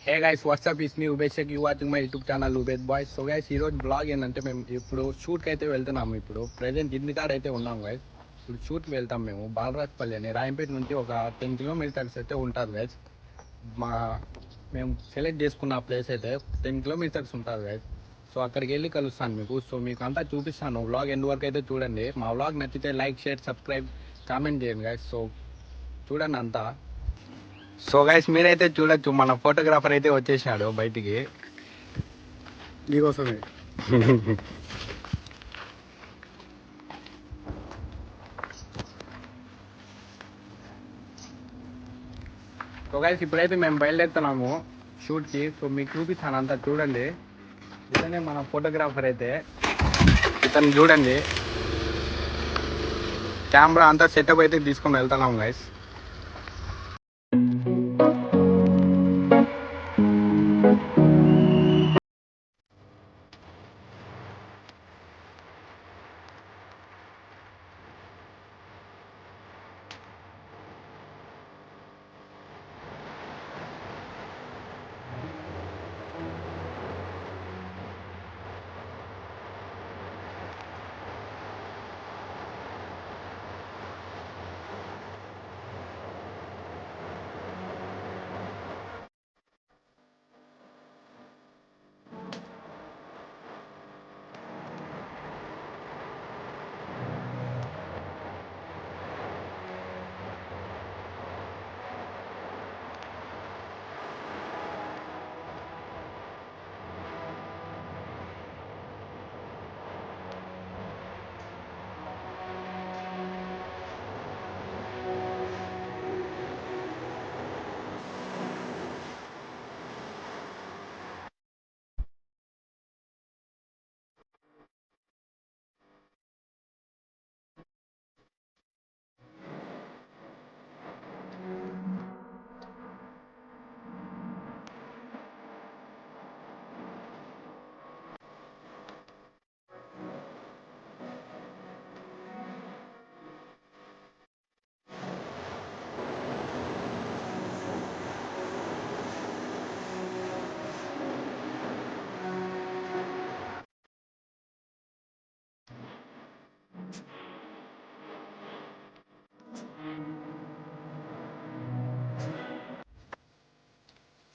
Hey guys what's up is me Ubesh you watching my YouTube channel Ubed boys. So guys ఈరోజు vlog ఏంటంటే మేము ఇప్పుడు షూట్కి అయితే వెళ్తున్నాము. ఇప్పుడు ప్రజెంట్ ఇంటికాడ అయితే ఉన్నాము గైస్. ఇప్పుడు షూట్కి వెళ్తాం మేము బాలరాజపల్లి అని రాయంపేట నుంచి ఒక 10 కిలోమీటర్స్ అయితే ఉంటుంది గైస్. మా మేము సెలెక్ట్ చేసుకున్న ప్లేస్ అయితే 10 కిలోమీటర్స్ ఉంటుంది గైస్. సో అక్కడికి వెళ్ళి కలుస్తాను మీకు. సో మీకు అంతా చూపిస్తాను. వ్లాగ్ ఎండ్ వరకు అయితే చూడండి. మా వ్లాగ్ నచ్చితే లైక్ షేర్ సబ్స్క్రైబ్ కామెంట్ చేయండి గైస్. సో చూడండి అంతా. సో గైస్ మీరైతే చూడొచ్చు మన ఫోటోగ్రాఫర్ అయితే వచ్చేసాడు బయటికి నీకోసమే. సో గైస్ ఇప్పుడైతే మేము బయలుదేరుతున్నాము షూట్కి. సో మీకు చూపిస్తాను అంతా చూడండి. ఇతనే మన ఫోటోగ్రాఫర్ అయితే, ఇతను చూడండి. కెమెరా అంతా సెటప్ అయితే తీసుకొని వెళ్తున్నాము గైస్.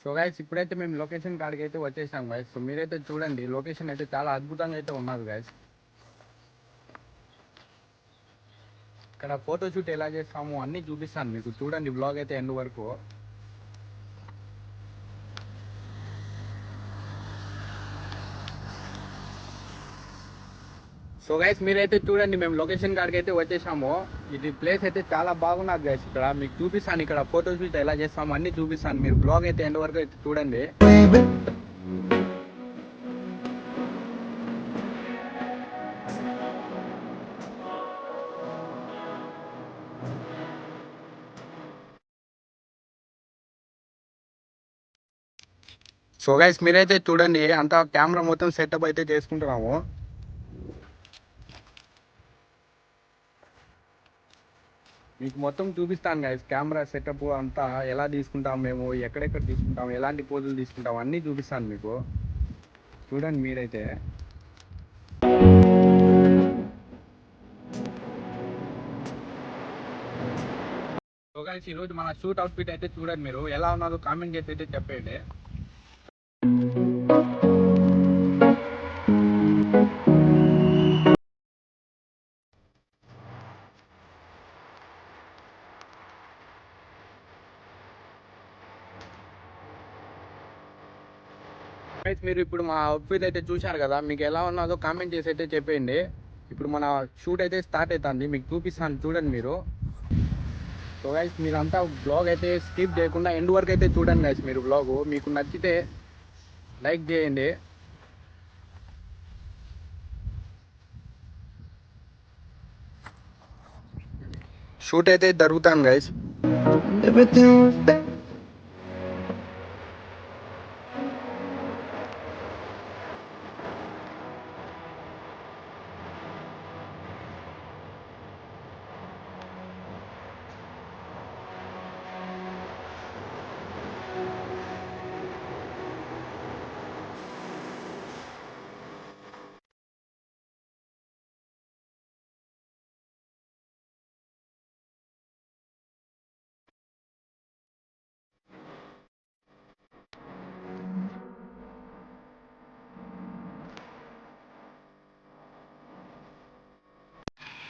సో గైస్ ఇప్పుడైతే మేము లొకేషన్ కాడికి అయితే వచ్చేసాం గైస్. సో మీరైతే చూడండి, లొకేషన్ అయితే చాలా అద్భుతంగా అయితే ఉన్నది గైస్. ఇక్కడ ఫోటోషూట్ ఎలా చేస్తాము అన్నీ చూపిస్తాను మీకు. చూడండి బ్లాగ్ అయితే ఎండ్ వరకు. సో గైస్ మీరైతే చూడండి, మేము లొకేషన్ కాడికి అయితే వచ్చేసాము. ఇది ప్లేస్ అయితే చాలా బాగున్నది గైస్. ఇక్కడ మీకు చూపిస్తాను, ఇక్కడ ఫోటోషూట్ ఎలా చేస్తాము అన్నీ చూపిస్తాను. మీరు బ్లాగ్ అయితే ఎండ్ వరకు అయితే చూడండి. సో గైస్ మీరైతే చూడండి, అంతా కెమెరా మొత్తం సెటప్ అయితే చేసుకుంటున్నాము. మీకు మొత్తం చూపిస్తాను గైస్. కెమెరా సెటప్ అంతా ఎలా తీసుకుంటాం, మేము ఎక్కడెక్కడ తీసుకుంటాం, ఎలాంటి పోజులు తీసుకుంటాం అన్నీ చూపిస్తాను మీకు. చూడండి మీరైతే. సో గైస్ ఈరోజు మన షూట్ అవుట్ఫిట్ అయితే చూడండి. మీరు ఎలా ఉన్నదో కామెంట్ చేసి అయితే చెప్పండి. మీరు ఇప్పుడు మా అవుట్ఫిట్ అయితే చూశారు కదా, మీకు ఎలా ఉన్నదో కామెంట్ చేసి అయితే చెప్పండి. ఇప్పుడు మన షూట్ అయితే స్టార్ట్ అవుతుంది, మీకు చూపిస్తాను చూడండి మీరు. సో గైస్ మీరంతా బ్లాగ్ అయితే స్కిప్ చేయకుండా ఎండ్ వరకు అయితే చూడండి గైస్. మీరు బ్లాగ్ మీకు నచ్చితే లైక్ చేయండి. షూట్ అయితే జరుగుతాను గైస్.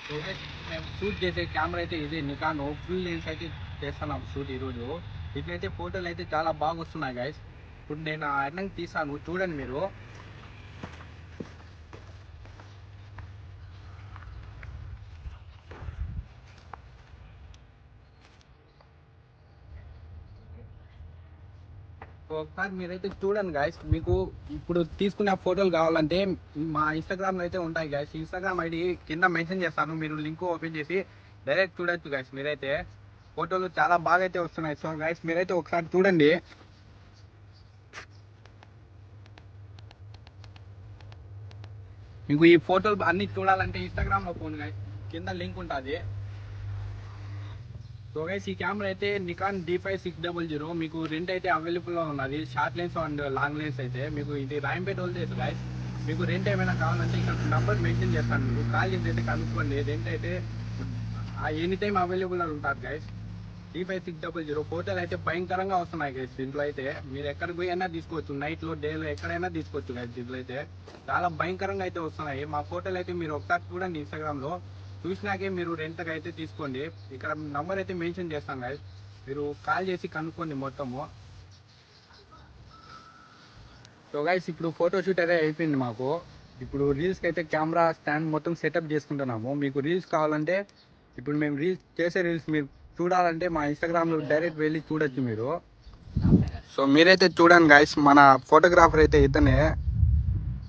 సో మేము షూట్ చేసే కెమెరా అయితే ఇదే నికాన్ ఫుల్ లెన్స్ అయితే చేస్తున్నాం షూట్ ఈరోజు. ఇట్లయితే ఫోటోలు అయితే చాలా బాగా వస్తున్నాయి గైస్. ఇప్పుడు నేను ఆ అన్నం తీసాను చూడండి మీరు. ఒకసారి మీరైతే చూడండి గాయస్. మీకు ఇప్పుడు తీసుకునే ఫోటోలు కావాలంటే మా ఇన్స్టాగ్రామ్లో అయితే ఉంటాయి గాయస్. ఇన్స్టాగ్రామ్ ఐడి కింద మెన్షన్ చేస్తాను, మీరు లింక్ ఓపెన్ చేసి డైరెక్ట్ చూడొచ్చు గాయస్. మీరైతే ఫోటోలు చాలా బాగా అయితే వస్తున్నాయి. సో గాయస్ మీరైతే ఒకసారి చూడండి. మీకు ఈ ఫోటోలు అన్ని చూడాలంటే ఇన్స్టాగ్రామ్లో పోను గాయస్, కింద లింక్ ఉంటుంది. సో గైస్ ఈ కెమెరా అయితే నికాన్ D5600 మీకు రెంట్ అయితే అవైలబుల్లో ఉన్నది. Short lens and long lens అయితే మీకు ఇది రాయంపేట వదిలేదు గైస్. మీకు రెంట్ ఏమైనా కావాలంటే ఇక్కడ నంబర్ మెన్షన్ చేస్తాను, మీరు కాల్ చేసి అయితే కనుక్కోండి. రెంట్ అయితే ఎనీ టైం అవైలబుల్ అని ఉంటుంది గైస్. D5600 ఫోటోలు అయితే భయంకరంగా వస్తున్నాయి గైస్. దీంట్లో అయితే మీరు ఎక్కడికి పోయినా తీసుకోవచ్చు, నైట్లో డేలో ఎక్కడైనా తీసుకోవచ్చు గైస్. దీంట్లో అయితే చాలా భయంకరంగా అయితే వస్తున్నాయి. మా ఫోటోలు అయితే మీరు ఒకసారి చూడండి ఇన్స్టాగ్రామ్లో, చూసినాకే మీరు రెంట్కి అయితే తీసుకోండి. ఇక్కడ నంబర్ అయితే మెన్షన్ చేస్తాం గైస్, మీరు కాల్ చేసి కనుక్కోండి మొత్తము. సో గైస్ ఇప్పుడు ఫోటోషూట్ అయితే అయిపోయింది మాకు. ఇప్పుడు రీల్స్కి అయితే కెమెరా స్టాండ్ మొత్తం సెటప్ చేసుకుంటున్నాము. మీకు రీల్స్ కావాలంటే ఇప్పుడు మేము రీల్స్ మీరు చూడాలంటే మా ఇన్స్టాగ్రామ్లో డైరెక్ట్ వెళ్ళి చూడొచ్చు మీరు. సో మీరైతే చూడండి గైస్, మన ఫోటోగ్రాఫర్ అయితే ఇతనే.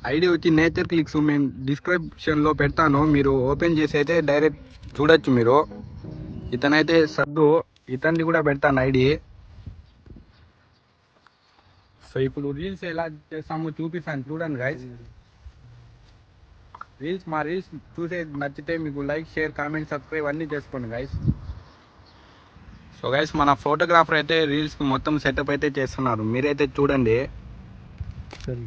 ఐడి వచ్చి నేచర్ క్లిక్స్, మేము డిస్క్రిప్షన్లో పెడతాను, మీరు ఓపెన్ చేసి అయితే డైరెక్ట్ చూడొచ్చు మీరు. ఇతనైతే సద్దు, ఇతన్ని కూడా పెడతాను ఐడి. సో ఇప్పుడు రీల్స్ ఎలా చేస్తామో చూపిస్తాను చూడండి గైస్. మా రీల్స్ చూసే నచ్చితే మీకు లైక్, షేర్, కామెంట్, సబ్స్క్రైబ్ అన్నీ చేసుకోండి గైస్. సో గైస్ మన ఫోటోగ్రాఫర్ అయితే రీల్స్కి మొత్తం సెటప్ అయితే చేస్తున్నారు, మీరైతే చూడండి. సరే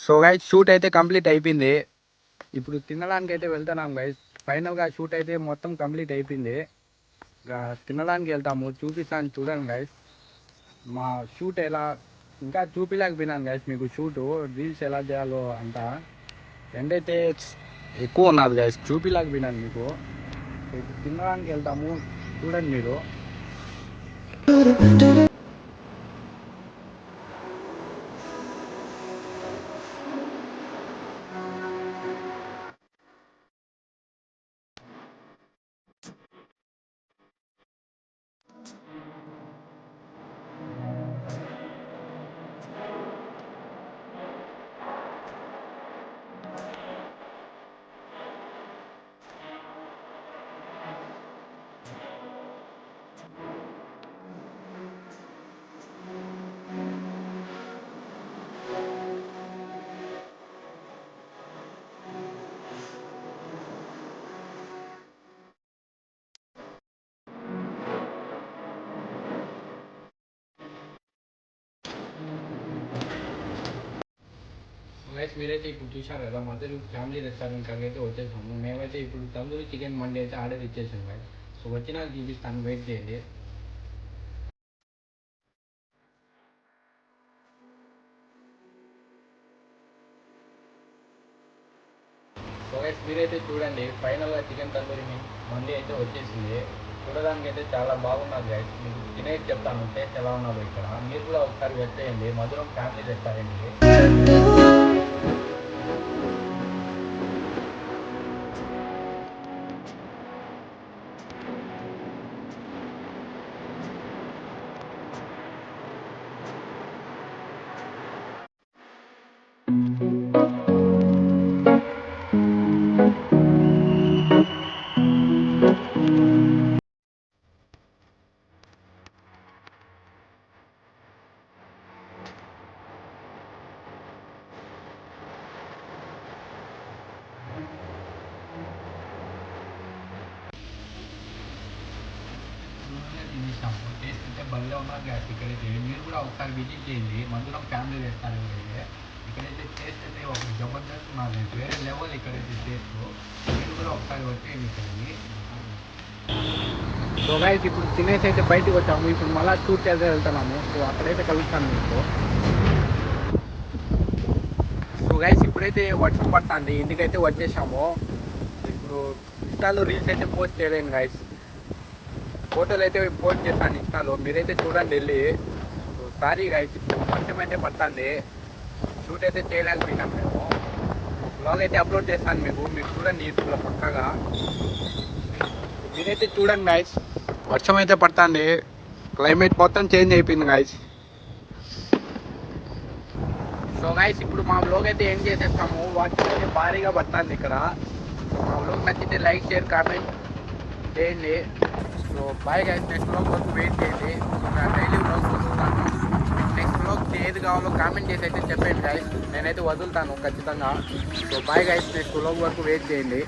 సో గైస్ షూట్ అయితే కంప్లీట్ అయిపోయింది. ఇప్పుడు తినడానికి అయితే వెళ్తున్నాం గైస్. ఫైనల్గా షూట్ అయితే మొత్తం కంప్లీట్ అయిపోయింది. ఇంకా తినడానికి వెళ్తాము, చూపిస్తాను చూడండి గైస్. మా షూట్ ఎలా ఇంకా చూపించలేకపోయినాను గైస్ మీకు షూటు రీల్స్ ఎలా చేయాలో అంతా. ఎండ్ అయితే ఎక్కువ ఉన్నది గైస్, చూపించలేకపోయినాను మీకు. ఇప్పుడు తినడానికి వెళ్తాము, చూడండి మీరు. గైస్ మీరైతే ఇప్పుడు చూశారు కదా, మదర్ ఫ్యామిలీ రెస్టారెంట్ అయితే వచ్చేసాము. మేమైతే ఇప్పుడు తందూరి చికెన్ మండి అయితే ఆర్డర్ ఇచ్చేసాం గైస్. సో వచ్చినా చూపిస్తాను, వెయిట్ చేయండి. సో గైస్ మీరైతే చూడండి, ఫైనల్గా చికెన్ తందూరి మండి అయితే వచ్చేసింది. చూడడానికి అయితే చాలా బాగున్నది గైస్. మీకు తినేసి చెప్తాను టేస్ట్ ఎలా ఉన్నదో. ఇక్కడ మీరు కూడా ఒకసారి వచ్చేయండి మధురం ఫ్యామిలీ రెస్టారెంట్కి. వచ్చేసాము. టేస్ట్ అయితే భలే ఉన్నారు గ్యాస్ ఇక్కడైతే. మీరు కూడా ఒకసారి విజిట్ చేయండి. మధురం ఫ్యామిలీ రెస్టారెంట్ అయితే ఇక్కడైతే టేస్ట్ అయితే ఒక జబర్దస్త్ ఉన్నది, వేరే లెవెల్ ఇక్కడైతే టేస్ట్. మీరు కూడా ఒకసారి వచ్చేయండి ఇక్కడికి. సో గైస్ ఇప్పుడు తినేసి అయితే బయటకు వచ్చాము. ఇప్పుడు మళ్ళీ షూట్కి అయితే వెళ్తున్నాము. సో అక్కడైతే కలుస్తాను మీకు. సో గైస్ ఇప్పుడైతే వర్షం పడుతుంది, ఇంటికైతే వచ్చేసాము. ఇప్పుడు ఇన్స్టాలో రీల్స్ అయితే పోస్ట్ చేయలేను గైస్, ఫోటోలు అయితే పోస్ట్ చేస్తాను ఇన్స్టాలో, మీరైతే చూడండి వెళ్ళి. సో సారీ గైస్, ఇప్పుడు వర్షం అయితే పడుతుంది, షూట్ అయితే చేయలేకపోయినాం మేము. బ్లాగ్ అయితే అప్లోడ్ చేస్తాను మీకు, మీరు చూడండి యూట్యూబ్లో పక్కగా. మీరైతే చూడండి గైస్, వర్షం అయితే పడుతుంది, క్లైమేట్ మొత్తం చేంజ్ అయిపోయింది గైస్. సో గైస్ ఇప్పుడు మా వ్లాగ్ అయితే ఏం చేసేస్తాము, వర్షం అయితే భారీగా పడుతుంది ఇక్కడ. సో మా వ్లాగ్ నచ్చితే లైక్ షేర్ కామెంట్ చేయండి. So bye guys, next vlog వరకు వెయిట్ చేయండి. డైలీ వ్లాగ్ వదులుతాను, నెక్స్ట్ వ్లాగ్ ఏది కావాలో కామెంట్ చేసి అయితే చెప్పండి గైస్, నేనైతే వదులుతాను ఖచ్చితంగా. So bye guys, next vlog వరకు వెయిట్ చేయండి.